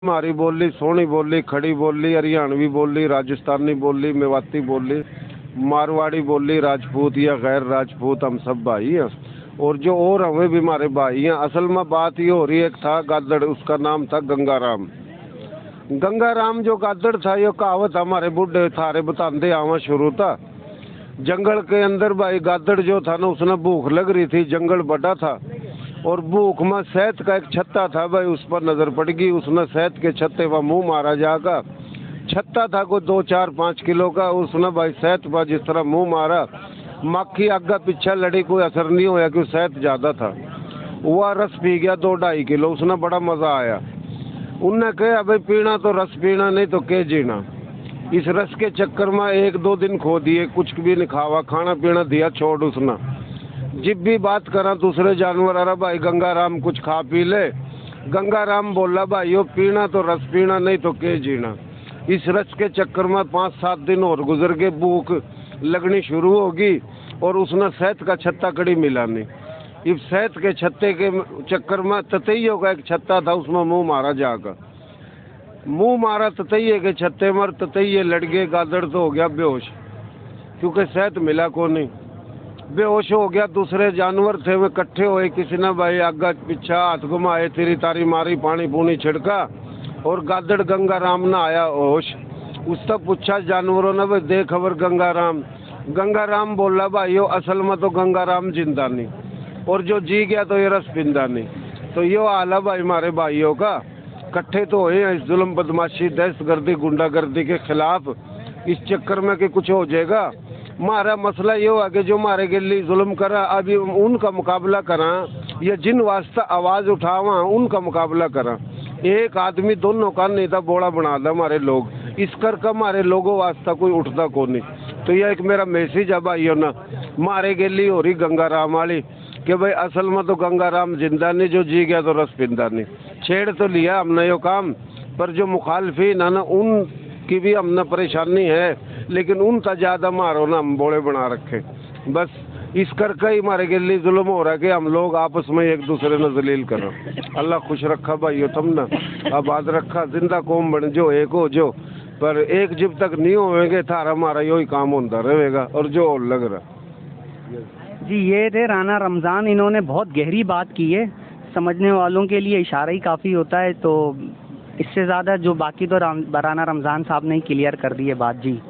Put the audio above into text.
हमारी बोली सोनी बोली, खड़ी बोली, हरियाणवी बोली, राजस्थानी बोली, मेवाती बोली, मारवाड़ी बोली, राजपूत या गैर राजपूत, हम सब भाई हैं। और जो और हमें भी हमारे भाई हैं। असल में बात ये हो रही है, एक था गादड़, उसका नाम था गंगाराम। गंगाराम जो गादड़ था, ये कहावत हमारे बुढ़े थारे बताते आवा शुरू था। जंगल के अंदर भाई गादड़ जो था ना, उसने भूख लग रही थी, जंगल बड़ा था और भूख में शहद का एक छत्ता था भाई, उस पर नजर पड़ गई। उसने शहद के छत्ते पर मुंह मारा जाकर। छत्ता था कोई 2-4-5 किलो का। उसने भाई शहद पर जिस तरह मुंह मारा, मक्खी आगे पीछे लड़ी, कोई असर नहीं होया कि शहद ज्यादा था। वह रस पी गया 2-2.5 किलो। उसने बड़ा मजा आया। उनने कहा भाई पीना तो रस पीना, नहीं तो क्या जीना। इस रस के चक्कर में 1-2 दिन खो दिए, कुछ भी नहीं खावा, खाना पीना दिया छोड़। उसने जब भी बात करा दूसरे जानवर, अरे भाई गंगाराम कुछ खा पी ले। गंगाराम बोला भाई यो पीना तो रस पीना, नहीं तो क्या जीना। इस रस के चक्कर में 5-7 दिन और गुजर के भूख लगनी शुरू होगी और उसने शहद का छत्ता कड़ी मिला नहीं। इस शहद के छत्ते के चक्कर में ततैयों का एक छत्ता था, उसमें मुंह मारा जाकर। मुंह मारा ततैये के छत्ते में, ततैये लड़ गए। गादड़ तो हो गया बेहोश, क्योंकि शहद मिला को नहीं। बेहोश हो गया। दूसरे जानवर थे वे इकट्ठे हुए, किसी ने भाई आगा पीछा हाथ घुमाए, तेरी तारी मारी, पानी पूनी छिड़का और गादड़ गंगाराम ना आया होश। उससे पूछा जानवरों ने, भाई दे खबर गंगाराम। गंगाराम बोला भाई यो असल में तो गंगाराम जिंदा नहीं, और जो जी गया तो ये रस पिंदा नहीं। तो यो आला भाई हमारे भाइयों का इकट्ठे तो हुए हैं इस जुल्म, बदमाशी, दहशतगर्दी, गुंडागर्दी के खिलाफ। इस चक्कर में कि कुछ हो जाएगा। हमारा मसला ये हुआ कि जो हमारे गिल्ली जुल्म करा, अभी उनका मुकाबला करा, या जिन वास्ते आवाज उठावा उनका मुकाबला करा। एक आदमी दोनों का नहीं था, बोड़ा बना दा हमारे लोग। इस करके हमारे लोगों वास्ता कोई उठता को नहीं। तो यह एक मेरा मैसेज है भाइयों ना, मारे गिल्ली हो रही गंगाराम वाली कि भाई असल में तो गंगाराम जिंदा नहीं, जो जी गया तो रस पिंदा नहीं। छेड़ तो लिया हमने यो काम, पर जो मुखालफिन है ना, उनकी भी हमने परेशानी है, लेकिन उनका ज्यादा मारो ना हम बोले बना रखे। बस इस करके ही हमारे गिल्ली जुल्म हो रहा है कि हम लोग आपस में एक दूसरे ने जलील करो। अल्लाह खुश रखा भाइयों तुम ना, आबाद रखा, जिंदा कौम बन जो, एक हो जो। पर एक जब तक नहीं होंगे थारा हमारा यही काम होता रहेगा। और जो और लग रहा जी, ये थे राना रमज़ान। इन्होंने बहुत गहरी बात की है, समझने वालों के लिए इशारा ही काफ़ी होता है। तो इससे ज़्यादा जो बाकी तो राना रमज़ान साहब ने क्लियर कर दी है बात। जी।